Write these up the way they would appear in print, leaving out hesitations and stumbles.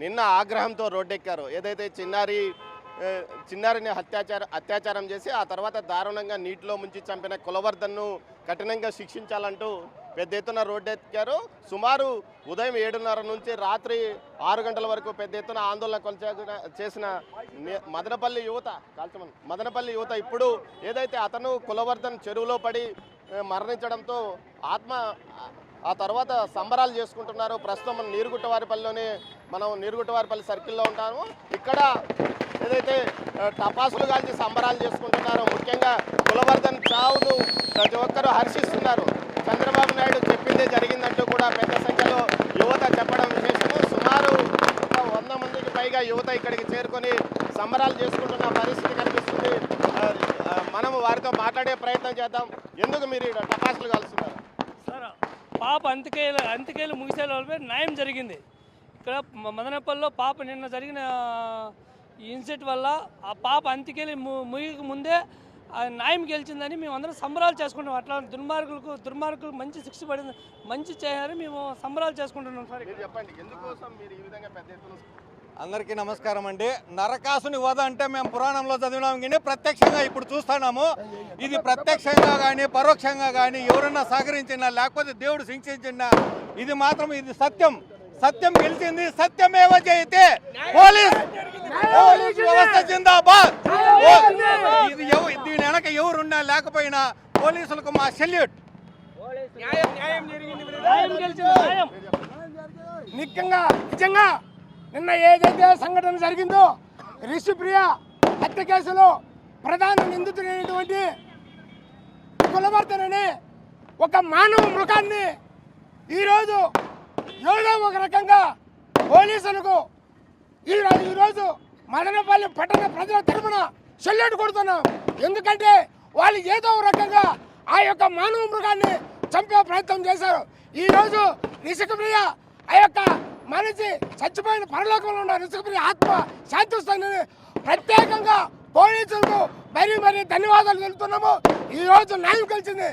నిన్న ఆగ్రహంతో రోడ్డెక్కారు. ఏదైతే చిన్నారిని అత్యాచారం చేసి ఆ తర్వాత దారుణంగా నీటిలో ముంచి చంపిన కులవర్ధన్ను కఠినంగా శిక్షించాలంటూ పెద్ద ఎత్తున రోడ్డెక్కారు. సుమారు ఉదయం 7:30 నుంచి రాత్రి 6 గంటల వరకు పెద్ద ఎత్తున ఆందోళన చేసిన మదనపల్లి యువత ఇప్పుడు ఏదైతే అతను కులవర్ధన్ చెరువులో పడి మరణించడంతో ఆ తర్వాత సంబరాలు చేసుకుంటున్నారు. ప్రస్తుతం మనం నీరుగుట్టవారిపల్లి సర్కిల్లో ఉంటాము. ఇక్కడ ఏదైతే టపాసులు కాల్చి సంబరాలు చేసుకుంటున్నారో, ముఖ్యంగా కులవర్ధన్ చావును ప్రతి ఒక్కరూ హర్షిస్తున్నారు. చంద్రబాబు నాయుడు చెప్పిందే జరిగిందంటూ కూడా పెద్ద సంఖ్యలో యువత చెప్పడం విశేషము. సుమారు 100 మందికి పైగా యువత ఇక్కడికి చేరుకొని సంబరాలు చేసుకుంటున్న పరిస్థితి కనిపిస్తుంది. మనము వారితో మాట్లాడే ప్రయత్నం చేద్దాం. ఎందుకు మీరు ఇక్కడ టపాసులు కాల్స్తున్నారు? సార్, పాప అంత్యకేలు ముగిసే లోపే న్యాయం జరిగింది. ఇక్కడ మదనపల్లిలో పాప నిన్న జరిగిన ఇన్సిడెంట్ వల్ల ఆ పాప అంత్యకేలు ముగిక ముందే న్యాయం గెలిచిందని మేము అందరం సంబరాలు చేసుకుంటాం. అట్లా దుర్మార్గులకు మంచి శిక్ష పడింది, మంచి చేయాలని మేము సంబరాలు చేసుకుంటున్నాం. సార్, చెప్పండి ఎందుకోసం మీరు ఈ విధంగా పెద్ద ఎత్తున? అందరికీ నమస్కారం అండి. నరకాసుని వధ అంటే మేము పురాణంలో చదివినాం, కానీ ప్రత్యక్షంగా ఇప్పుడు చూస్తున్నాము. ఇది ప్రత్యక్షంగా కానీ పరోక్షంగా కానీ ఎవరన్నా సహకరించినా లేకపోతే దేవుడు శిక్షించినా ఇది మాత్రం ఇది సత్యం గెలిచింది. సత్యమేవ జయతే. పోలీస్ వ్యవస్థ జిందాబాద్. దీని వెనక ఎవరున్నా లేకపోయినా పోలీసులకు మా సెల్యూట్. నిజంగా నిన్న ఏదైతే సంఘటన జరిగిందో రిషిప్రియ హత్య కేసులో ప్రధాన నిందితుడైనటువంటి కులవర్ధన్ అనే ఒక మానవ మృగాన్ని ఈరోజు ఏదో ఒక రకంగా పోలీసులకు ఈరోజు మదనపల్లి పట్టణ ప్రజల తరఫున సెల్యూట్ కొడుతున్నాం. ఎందుకంటే వాళ్ళు ఏదో ఒక రకంగా ఆ యొక్క మానవ మృగాన్ని చంపే ప్రయత్నం చేశారు. ఈరోజు రిషిప్రియ ఆ యొక్క మనిషి చచ్చిపోయిన పరలోకంలో ఉన్న రిషిప్రియ ఆత్మ శాంతిస్తుందని ప్రత్యేకంగా పోలీసులకు మరీ ధన్యవాదాలు తెలుపుతున్నాము. ఈరోజు న్యాయం కలిసింది.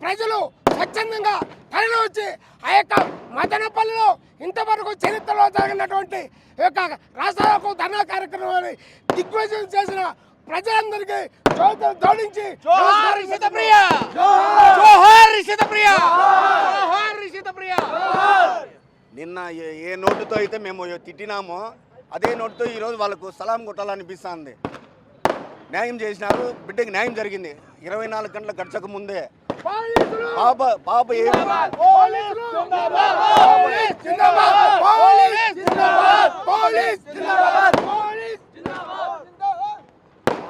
ప్రజలు స్వచ్ఛందంగా తరలి వచ్చి ఆ యొక్క మదనపల్లిలో ఇంతవరకు చరిత్రలో జరిగినటువంటి యొక్క రాష్ట్రాలకు ధర్నా కార్యక్రమాన్ని దిగ్విజయం చేసిన ప్రజలందరికీ జోడించి నిన్న ఏ నోటుతో అయితే మేము తిట్టినామో అదే నోటుతో ఈరోజు వాళ్ళకు సలాం కొట్టాలనిపిస్తుంది. న్యాయం చేసినారు, బిడ్డకి న్యాయం జరిగింది. 24 గంటల గడచక ముందే పాప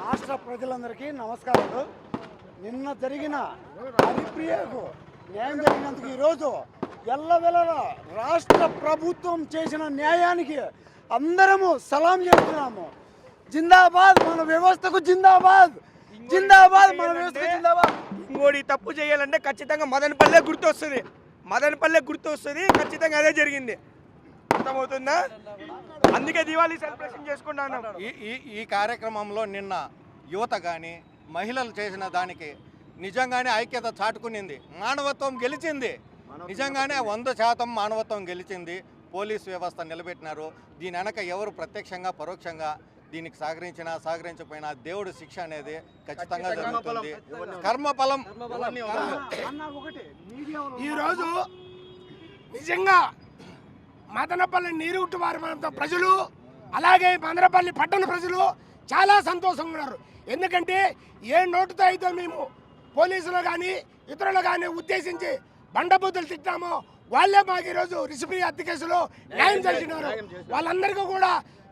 రాష్ట్ర ప్రజలందరికీ నమస్కారాలు. నిన్న జరిగిన హరిప్రియకు న్యాయం జరిగినందుకు ఈరోజు ఎల్లవెల్లలా రాష్ట్ర ప్రభుత్వం చేసిన న్యాయానికి అందరము సలాం చేస్తున్నాము. జిందాబాద్ మన వ్యవస్థకు, జిందాబాద్ మన వ్యవస్థకు జిందాబాద్. ఇంకోటి తప్పు చేయాలంటే ఖచ్చితంగా మదనపల్లె గుర్తొస్తుంది. ఖచ్చితంగా అదే జరిగింది. అర్థమవుతుందా? అందుకే దివాళీ సెలబ్రేషన్ చేసుకుంటున్నాం. ఈ కార్యక్రమంలో నిన్న యువత కానీ మహిళలు చేసిన దానికి నిజంగానే ఐక్యత చాటుకునింది. మానవత్వం గెలిచింది. నిజంగానే 100% మానవత్వం గెలిచింది. పోలీస్ వ్యవస్థ నిలబెట్టినారు. దీని వెనక ఎవరు ప్రత్యక్షంగా పరోక్షంగా దీనికి సహకరించకపోయినా దేవుడు శిక్ష అనేది ఖచ్చితంగా జరుగుతుంది. కర్మఫలం. ఈరోజు నిజంగా మదనపల్లి నీరుగుట్టు వారి ప్రజలు అలాగే మదనపల్లి పట్టణ ప్రజలు చాలా సంతోషంగా ఉన్నారు. ఎందుకంటే ఏ నోటుతో అయితే మేము పోలీసులు కానీ ఇతరులు కానీ ఉద్దేశించి బండబూతులు తిట్టామో వాళ్ళే మాకు ఈరోజు రిషిప్రియ హత్య కేసులో న్యాయం చేసినారు. వాళ్ళందరికీ కూడా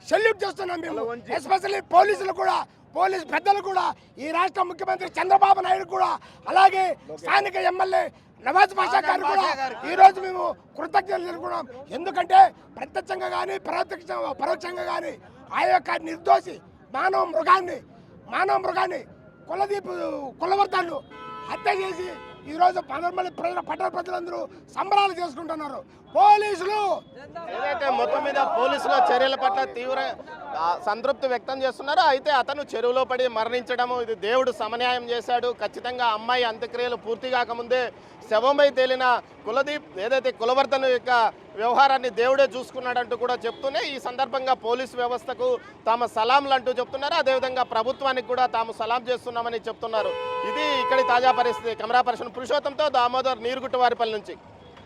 సెల్యూట్ చేస్తున్నాం మేము. ఎస్పెషల్లీ పోలీసులు కూడా, పోలీస్ పెద్దలు కూడా, ఈ రాష్ట్ర ముఖ్యమంత్రి చంద్రబాబు నాయుడు కూడా, అలాగే స్థానిక ఎమ్మెల్యే నవాజ్ బాషా గారు కూడా ఈరోజు మేము కృతజ్ఞతలు తెలుపుకున్నాం. ఎందుకంటే ప్రత్యక్షంగా కానీ పరోక్షంగా కానీ ఆ యొక్క నిర్దోషి మానవ మృగాన్ని కులవర్ధన్ను హత్య చేసి ఈరోజు పట్టణ ప్రజలందరూ సంబరాలు చేసుకుంటున్నారు. పోలీసులు ఏదైతే మొత్తం మీద పోలీసుల చర్యల పట్ల తీవ్ర సంతృప్తి వ్యక్తం చేస్తున్నారు. అయితే అతను చెరువులో పడి మరణించడము ఇది దేవుడు సమన్యాయం చేశాడు. ఖచ్చితంగా అమ్మాయి అంత్యక్రియలు పూర్తి కాకముందే శవంపై తేలిన కులవర్ధన్ యొక్క వ్యవహారాన్ని దేవుడే చూసుకున్నాడంటూ కూడా చెప్తూనే ఈ సందర్భంగా పోలీస్ వ్యవస్థకు తాము సలాంలు అంటూ చెప్తున్నారు. అదేవిధంగా ప్రభుత్వానికి కూడా తాము సలాం చేస్తున్నామని చెప్తున్నారు. ఇది ఇక్కడి తాజా పరిస్థితి. కెమెరా పర్సన్ పురుషోత్తంతో దామోదర్, నీరుగుట్టువారిపల్లి నుంచి.